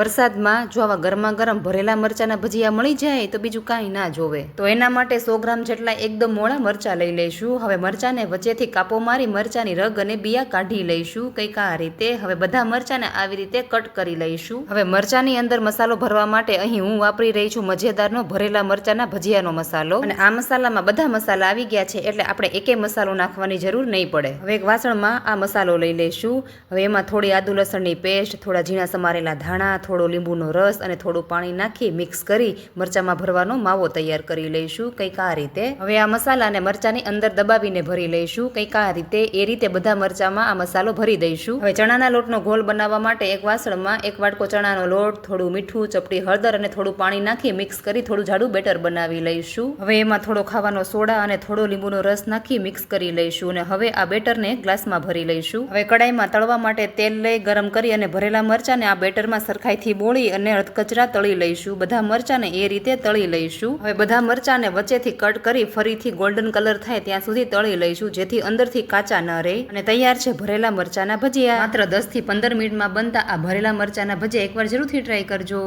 વરસાદમાં જો આવા ગરમા ગરમ ભરેલા મરચાના ભજીયા મળી જાય તો બીજું કાંઈ ના જોવે। તો એના માટે 100 ગ્રામ જેટલા એકદમ મોળા મરચાં લઈ લઈશું। હવે મરચાંને વચ્ચેથી કાપો મારી મરચાંની રગ અને બિયા કાઢી લઈશું કંઈક આ રીતે। હવે બધા મરચાંને આવી રીતે કટ કરી લઈશું। હવે મરચાંની અંદર મસાલો ભરવા માટે અહીં હું વાપરી રહી છું મજેદારનો ભરેલા મરચાંના ભજીયાનો મસાલો। અને આ મસાલામાં બધા મસાલા આવી ગયા છે એટલે આપણે એકે મસાલો નાખવાની જરૂર નહીં પડે। હવે એક વાસણમાં આ મસાલો લઈ લઈશું। હવે એમાં થોડી આદુ લસણની પેસ્ટ, થોડા ઝીણા સમારેલા ધાણા, થોડો લીંબુનો રસ અને થોડું પાણી નાખી મિક્સ કરી મરચાંમાં ભરવાનો માવો તૈયાર કરી લઈશું કંઈક આ રીતે। હવે આ મસાલાને મરચાંની અંદર દબાવીને ભરી લઈશું કંઈક આ રીતે। એ રીતે બધા મરચાંમાં આ મસાલો ભરી દઈશું। હવે ચણાના લોટનો ઘોલ બનાવવા માટે એક વાસણમાં 1 વાટકો ચણાનો લોટ, થોડું મીઠું, ચપટી હળદર અને થોડું પાણી નાખી મિક્સ કરી થોડું જાડું બેટર બનાવી લઈશું। હવે એમાં થોડો ખાવાનો સોડા અને થોડો લીંબુનો રસ નાખી મિક્સ કરી લઈશું અને હવે આ બેટરને ગ્લાસમાં ભરી લઈશું। હવે કડાઈમાં તળવા માટે તેલ લઈ ગરમ કરી અને ભરેલા મરચાંને આ બેટરમાં સરખાઈથી બોળી અને અધકચરા તળી લઈશું। બધા મરચાંને એ રીતે તળી લઈશું। હવે બધા મરચાંને વચ્ચેથી કટ કરી ફરીથી ગોલ્ડન કલર થાય ત્યાં સુધી તળી લઈશું જેથી અંદરથી કાચા ન રહે। અને તૈયાર છે ભરેલા મરચાંના ભજીયા। માત્ર 10 થી 15 મિનિટમાં બનતા આ ભરેલા મરચાંના ભજીયા એકવાર જરૂરથી ટ્રાય કરજો।